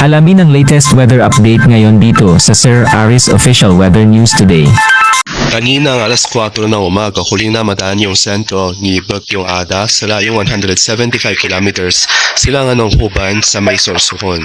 Alamin ang latest weather update ngayon dito sa Sir Aris Official Weather News Today. Kaninang alas 4 ng umaga, huling namadaan yung sentro ni Bagyong Ada sa layong 175 kilometers silangan ng Huban sa may Sorsogon.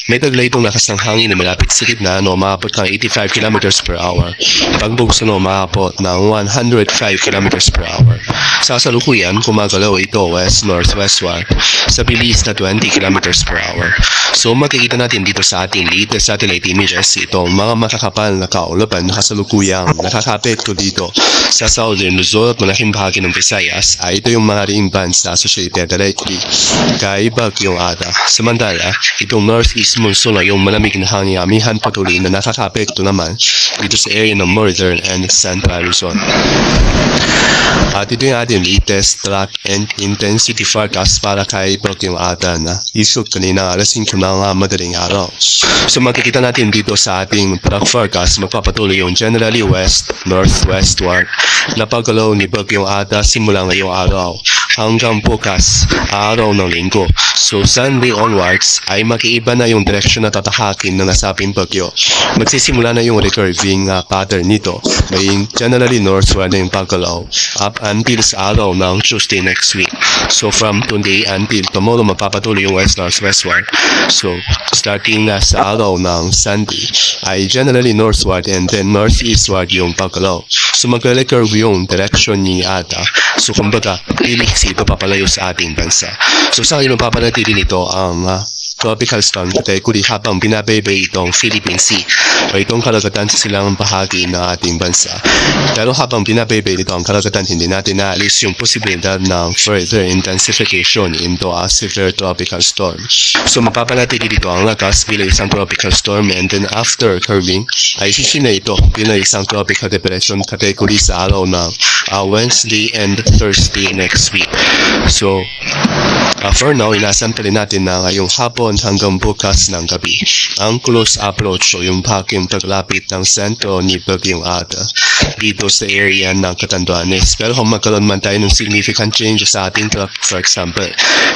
May taglay itong lakas ng hangin na malapit sa gitna na umabot ng 85 kilometers per hour. Pagbugso na umabot ng 105 kilometers per hour. Sa kasalukuyan, gumagalaw ito west-northwestward sa bilis na 20 kilometers per hour. So makikita natin dito sa ating latest satellite images itong mga makakapal na kaulapan na kasalukuyang nakakapekto dito sa Southern Luzon at malaking bahagi ng Visayas. Ito yung mga ring bands na associated directly kay Bagyong Ada. Samantala, itong northeast monsoon ay yung malamig na hangin amihan patuloy na nakakapekto naman dito sa area ng Northern and Central Luzon. At ito yung ating latest track and intensity forecast para kay Bagyong Ada na isog kanina alas 5 ng madaling araw. So makikita natin dito sa ating track forecast magpapatuloy yung generally west-northwestward na paggalaw ni Bagyong Ada simula ngayong araw hanggang bukas, araw ng linggo. So Sunday onwards ay makiiba na yung direksyon na tatahakin ng nasabing bagyo. Magsisimula na yung recurving pattern nito, may generally northward na yung paggalaw up until sa araw ng Tuesday next week. So from today until tomorrow mapapatuloy yung west-northwestward. So starting na sa araw ng Sunday ay generally northward and then northeastward yung paggalaw. So magre-recurve yung direksyon ni Ada. So kumbaga, lilis ito papalayo sa ating bansa. So sa ngayon papanatili nito ang tropical storm category habang binabaybay itong Philippine Sea o itong karagatan sa silangang bahagi ng ating bansa. Pero habang binabaybay nito ang karagatan, hindi natin naalis yung posibilidad ng further intensification into a severe tropical storm. So mapapanatili dito ang lakas bilang isang tropical storm and then after curving ay sisina ito bilang isang tropical depression category sa araw ng Wednesday and Thursday next week. So for now, inasamtalin natin na ngayong hapon hanggang bukas ng gabi ang close approach o yung bahaging paglapit ng sentro ni Bagyong Ada dito sa area ng Catanduanes. Pero kung magkaroon man tayo ng significant change sa ating track, for example,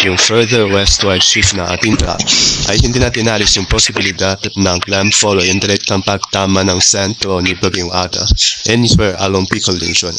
yung further westward shift na ating track, ay hindi natin alis yung posibilidad ng landfall o yung direktang pagtama ng sentro ni Bagyong Ada anywhere along Bicol Region.